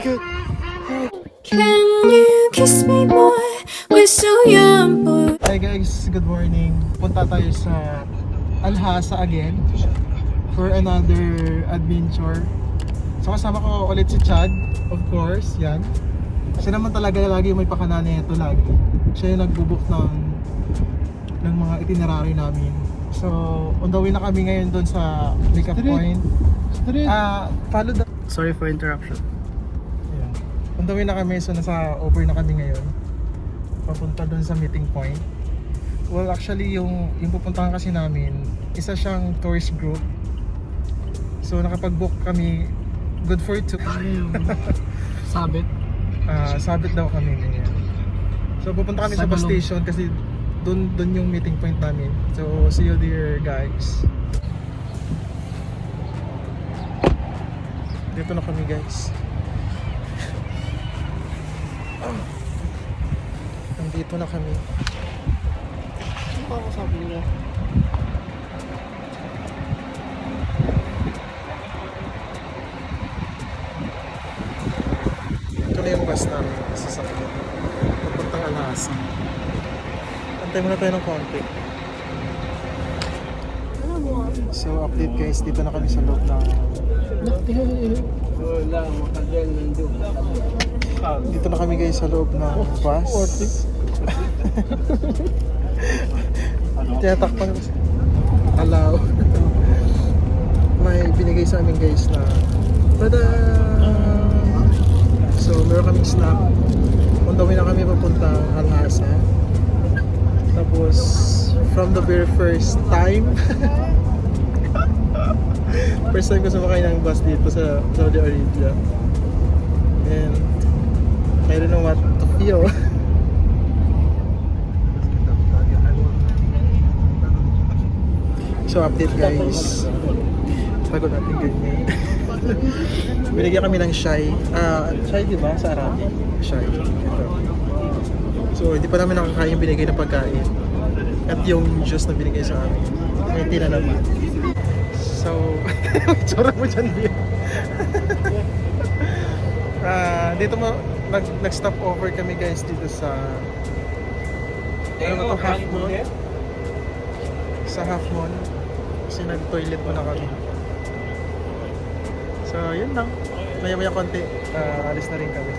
god! Can you kiss me more? We're so young, boy. Hi guys, good morning. Punta tayo sa Alhasa again for another adventure. So kasama ko ulit si Chad, of course, yan. Siya naman talaga lagi may pakana nito lagi. Siya yung nagbubook ng mga itinerary namin. So, on the way na kami ngayon doon sa pick-up point. Follow the... Sorry for interruption. Ayan. On the way na kami, so nasa over na kami ngayon. Papunta doon sa meeting point. Well, actually, yung pupuntahan kasi namin, isa siyang tourist group. So, nakapag-book kami, good for two. Sabit. Sabit daw kami ngayon. So, pupunta kami sa bus station kasi doon yung meeting point namin. So, see you there, guys. Dito na kami, guys. Nandito na kami. Ano ba ako sabi nila? Ito na yung bus namin. Sasakyan. Papuntang Alhasa. Antay muna tayo ng konti. So, update guys. Dito na kami sa loob ng... Dito na kami guys sa loob ng bus. Tinatakpan ko. Allow. May binigay sa amin guys na tada! So meron kaming snack. On the way na kami papuntang Alhasa. Tapos from the very first time first time ko sumakay ng bus dito sa Saudi Arabia. And I don't know what to feel. So update guys. Tago natin ganyan. Binigyan kami ng Shai. Shai diba? Sa Arabic. Shai. Ito. So hindi pa namin nakakain yung binigay na pagkain. At yung juice na binigay sa amin. May tira naman. So, tsura mo dyan, Bill. Dito mo, nag-stop over kami guys dito sa ano to, Half Moon. Sa Half Moon. Kasi nag-toilet muna kami. So, yun lang. Maya-maya konti. Alis na rin kami.